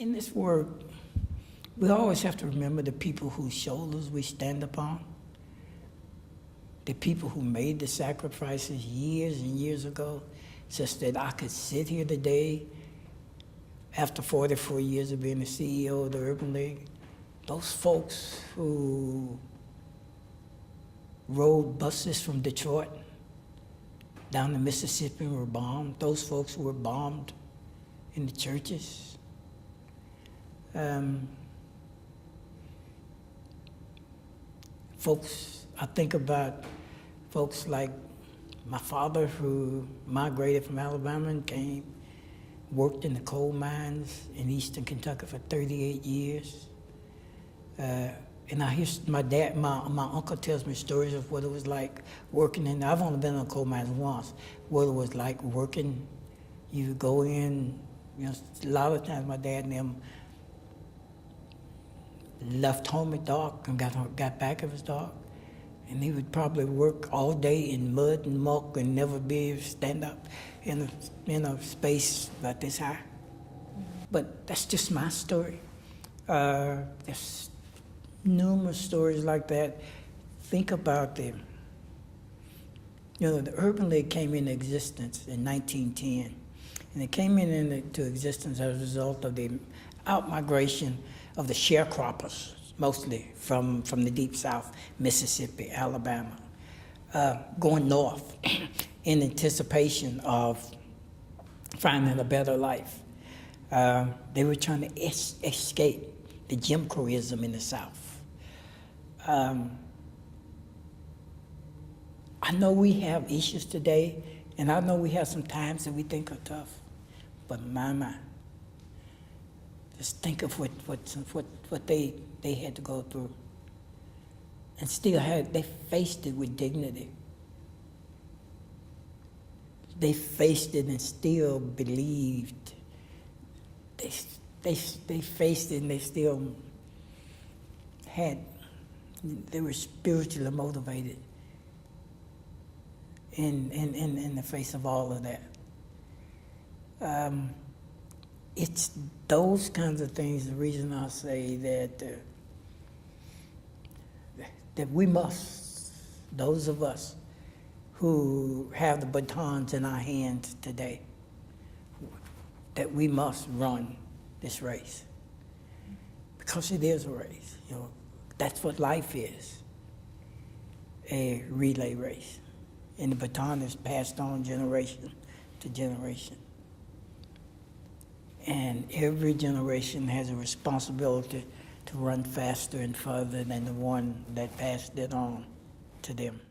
In this work, we always have to remember the people whose shoulders we stand upon, the people who made the sacrifices years and years ago, such that I could sit here today after 44 years of being the CEO of the Urban League. Those folks who rode buses from Detroit down the Mississippi were bombed. Those folks who were bombed in the churches. Folks, I think about folks like my father, who migrated from Alabama and came, worked in the coal mines in eastern Kentucky for 38 years. And I hear my uncle tells me stories of what it was like working in, I've only been in coal mines once, what it was like working. You go in, you know, a lot of times my dad and them left home at dark and got back at dark. And he would probably work all day in mud and muck and never be able to stand up in a space about this high. But that's just my story. There's numerous stories like that. Think about them. You know, the Urban League came into existence in 1910. And it came into existence as a result of the out-migration of the sharecroppers, mostly from the Deep South, Mississippi, Alabama, going north in anticipation of finding a better life. They were trying to escape the Jim Crowism in the South. I know we have issues today, and I know we have some times that we think are tough, but my. Just think of what they had to go through, and they faced it with dignity. They faced it and still believed. They faced it and they still they were spiritually motivated in the face of all of that. It's those kinds of things, the reason I say that we must, those of us who have the batons in our hands today, that we must run this race. Because it is a race. You know, that's what life is, a relay race. And the baton is passed on generation to generation. And every generation has a responsibility to run faster and further than the one that passed it on to them.